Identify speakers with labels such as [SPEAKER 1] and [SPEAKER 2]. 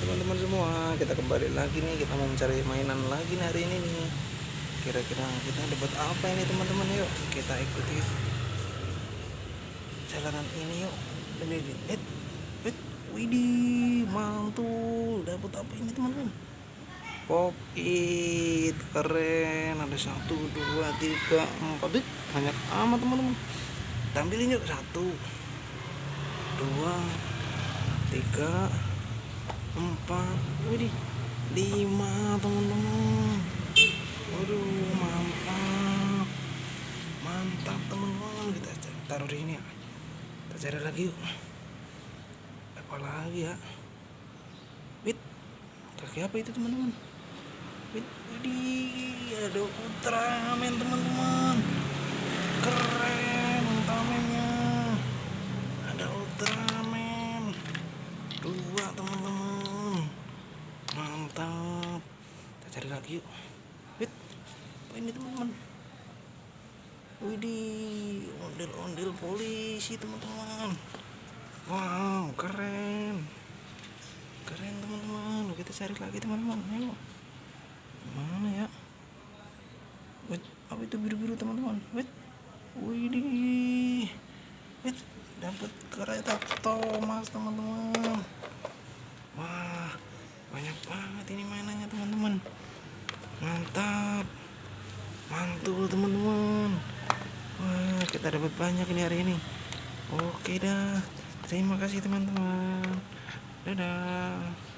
[SPEAKER 1] teman-teman semua, kita kembali lagi nih, kita mau mencari mainan lagi nih hari ini nih. Kira-kira kita dapat apa ini teman-teman? Yuk kita ikuti jalanan ini yuk. Widih, mantul, dapat apa ini teman-teman? Pop it, keren. Ada 1, 2, 3, 4, banyak amat teman-teman. Tampilin yuk, 1, 2, 3, 4, widih, 5 teman-teman. Waduh, mantap, mantap teman-teman. Kita taruh di sini ya. Kita cari lagi yuk. Apa lagi ya? Wit, kaki apa itu teman-teman? Widih, ada Ultraman teman-teman. Keren Ultramannya. Ada Ultraman 2 teman-teman. Mantap. Kita cari lagi yuk. Wit, apa ini teman-teman? Widih, ondel-ondel polisi teman-teman. Wow, keren. Keren teman-teman. Kita cari lagi teman-teman. Ayo. Mana ya? Wait, apa itu biru-biru teman-teman? Wait. Widih. Wait, dapat kereta Thomas teman-teman. Wah, banyak banget ini mainannya teman-teman. Mantap. Mantul teman-teman. Wah, kita dapat banyak ini hari ini. Oke dah. Terima kasih teman-teman. Dadah.